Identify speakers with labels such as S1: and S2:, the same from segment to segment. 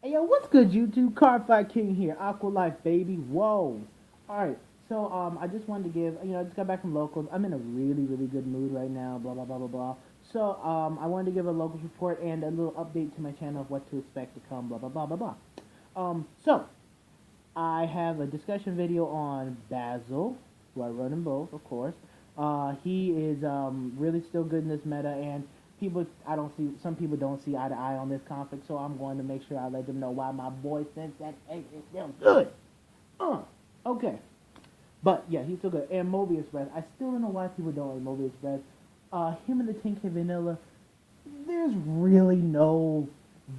S1: Hey, yo, what's good, YouTube? Cardfight King here. Aqua Life, baby. Whoa. Alright, so, I just wanted to give, I just got back from locals. I'm in a really, really good mood right now, blah, blah, blah, blah, blah. So, I wanted to give a locals report and a little update to my channel of what to expect to come, blah, blah, blah, blah, blah. So, I have a discussion video on Basil, who I run in both, of course. He is really still good in this meta, and some people don't see eye to eye on this conflict, so I'm going to make sure I let them know why my boy thinks that egg is still good. Okay. But yeah, he's still good. And Mobius Breath, I still don't know why people don't like Mobius Breath. Him and the 10K Vanilla, there's really no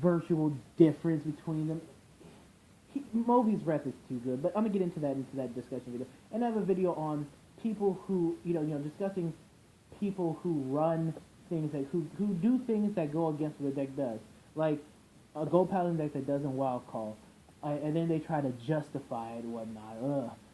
S1: virtual difference between them. Moby's breath is too good, but I'm gonna get into that discussion video. And I have a video on people who discussing people who run things who do things that go against what the deck does, like a Gold Paladin deck that doesn't wild call, and then they try to justify it and whatnot.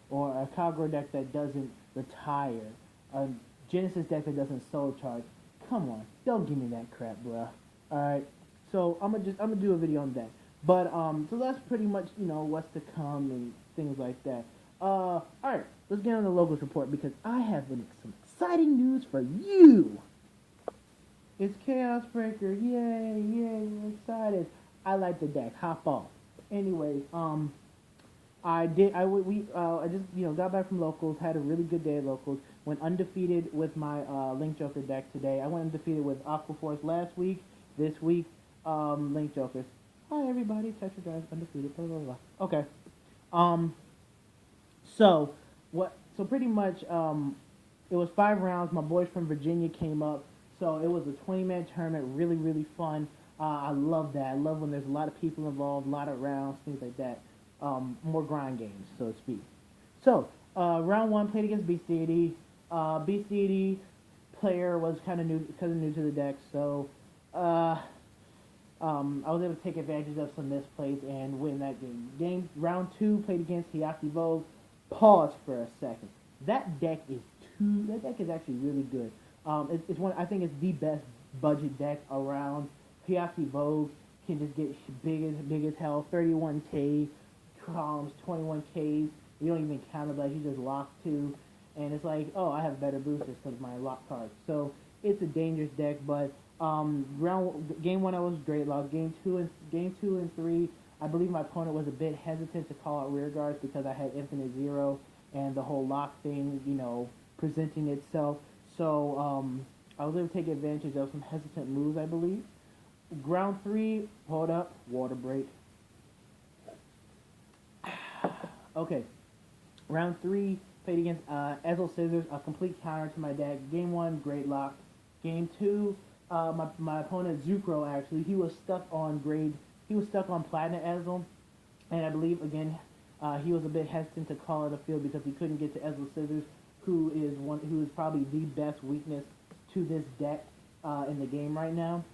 S1: Or a Kagura deck that doesn't retire, a Genesis deck that doesn't soul charge. Come on, don't give me that crap, bruh. All right, so I'm gonna do a video on that. But, so that's pretty much, what's to come and things like that. Alright, let's get on the logos report because I have some exciting news for you. It's Chaos Breaker, yay, we're excited. I like the deck, hop off. Anyways, I just, got back from locals, had a really good day at locals, went undefeated with my, Link Joker deck today. I went undefeated with Aqua Force last week, this week, Link Jokers. Hi everybody, Tetra Drive undefeated, blah blah blah. Okay. So pretty much, it was 5 rounds. My boys from Virginia came up, so it was a 20-man tournament, really, really fun. I love that. I love when there's a lot of people involved, a lot of rounds, things like that. More grind games, so to speak. So, round 1, played against Beast Deity. Beast Deity player was kind of new to the deck, so, I was able to take advantage of some misplays and win that game. Round 2, played against Hyaki Vogue. Pause for a second. That deck is actually really good. I think it's the best budget deck around. Hyaki Vogue can just get big as hell. 31k columns, 21ks. You don't even count it, like you just lock 2, and it's like, oh, I have better boosters because of my lock cards. So it's a dangerous deck, but game 1 I was great lock. Game 2 and 3, I believe my opponent was a bit hesitant to call out rear guards because I had Infinite Zero and the whole lock thing, presenting itself. So I was able to take advantage of some hesitant moves, I believe. Round 3, hold up, water break. Okay, round 3, played against Ezel Scissors, a complete counter to my deck. Game 1, great lock. Game 2, my opponent Zucro, actually, he was stuck on Platinum Ezel, and I believe again he was a bit hesitant to call it a field because he couldn't get to Ezel Scissors, who is probably the best weakness to this deck in the game right now.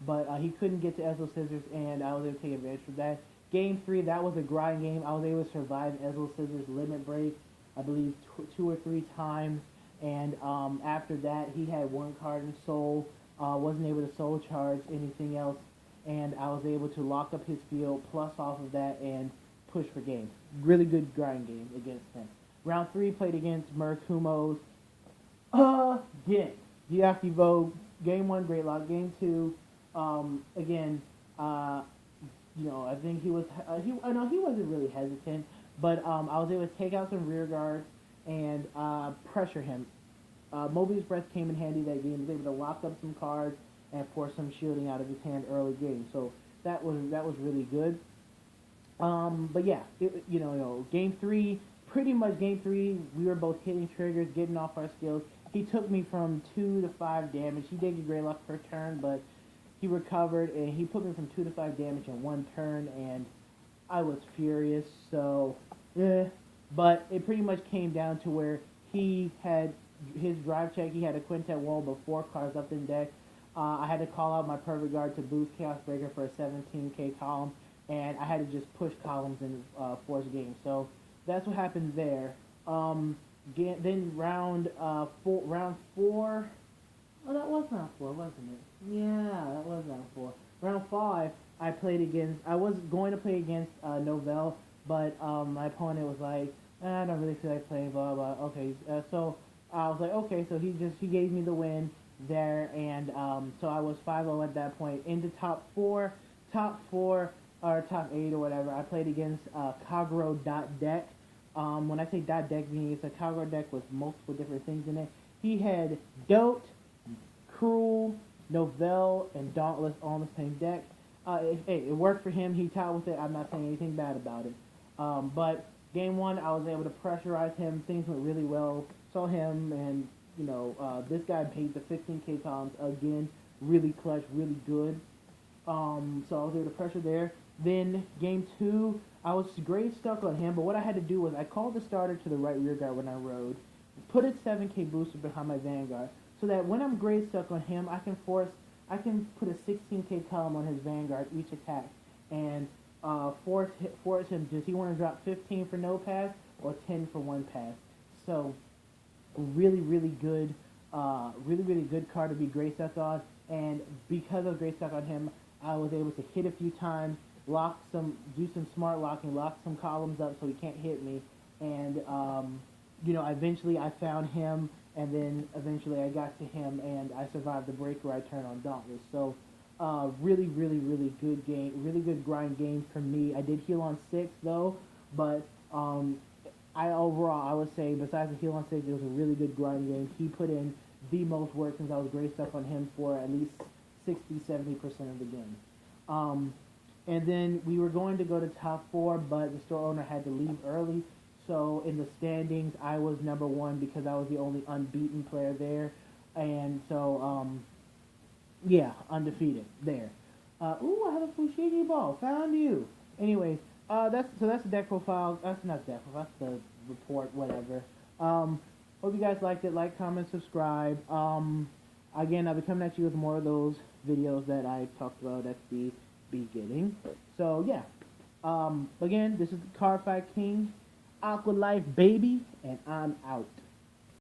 S1: But he couldn't get to Ezel Scissors, and I was able to take advantage of that. Game 3, that was a grind game. I was able to survive Ezel Scissors limit break, I believe 2 or 3 times, and after that he had 1 card in soul. Wasn't able to soul charge anything else, and I was able to lock up his field plus off of that and push for game. Really good grind game against him. Round 3, played against Merc Humos. Again, Hyaki Vogue. Game 1, great lock. Game 2, again, I think he wasn't really hesitant, but I was able to take out some rear guards and pressure him. Mobius Breath came in handy that game. He was able to lock up some cards and force some shielding out of his hand early game. So that was really good. But yeah, game 3, pretty much game 3, we were both hitting triggers, getting off our skills. He took me from 2 to 5 damage. He did get great luck per turn, but he recovered, and he put me from 2 to 5 damage in 1 turn, and I was furious. So, but it pretty much came down to where he had his drive check. He had a quintet wall but 4 cards up in deck. I had to call out my Perfect Guard to boost Chaos Breaker for a 17k column, and I had to just push columns and force game. So that's what happened there. Then round 4. Oh, that was round 4, wasn't it? Yeah, that was round 4. Round 5, I was going to play against Novell, but my opponent was like, I don't really feel like playing, blah blah. Okay, so I was like, okay, so he gave me the win there, and so I was 5-0 at that point. In the top four or top 8 or whatever, I played against Kagro.deck. When I say dot deck, meaning it's a Kagro deck with multiple different things in it. He had Dote, Cruel, Novell, and Dauntless all in the same deck. It worked for him. He tied with it. I'm not saying anything bad about it. But game one, I was able to pressurize him. Things went really well. Saw him, and this guy paid the 15k columns again. Really clutch, really good. So I was able to pressure there. Then game two, I was grade stuck on him, but what I had to do was I called the starter to the right rear guard when I rode, put a 7k booster behind my vanguard, so that when I'm grade stuck on him, I can put a 16k column on his vanguard each attack, and force him. Does he want to drop 15 for no pass or 10 for one pass? So really good, really good card to be grade stuck on, and because of grade stuck on him, I was able to hit a few times, do some smart locking, lock some columns up so he can't hit me, and eventually I found him, and then eventually I got to him, and I survived the break where I turned on Dauntless. So really good game, really good grind game for me. I did heal on 6 though, but I would say besides the heal on 6, it was a really good grind game. He put in the most work since I was great stuff on him for at least 60-70% of the game. And then we were going to go to top 4, but the store owner had to leave early. So in the standings, I was number 1 because I was the only unbeaten player there. And so, yeah, undefeated there. Ooh, I have a Fushigi ball. Found you. Anyways, that's the deck profile. That's not deck profile. That's the report, whatever. Hope you guys liked it. Like, comment, subscribe. Again, I'll be coming at you with more of those videos that I talked about at the beginning. So yeah. Again, this is the Card Fight King, Aqua Life baby, and I'm out.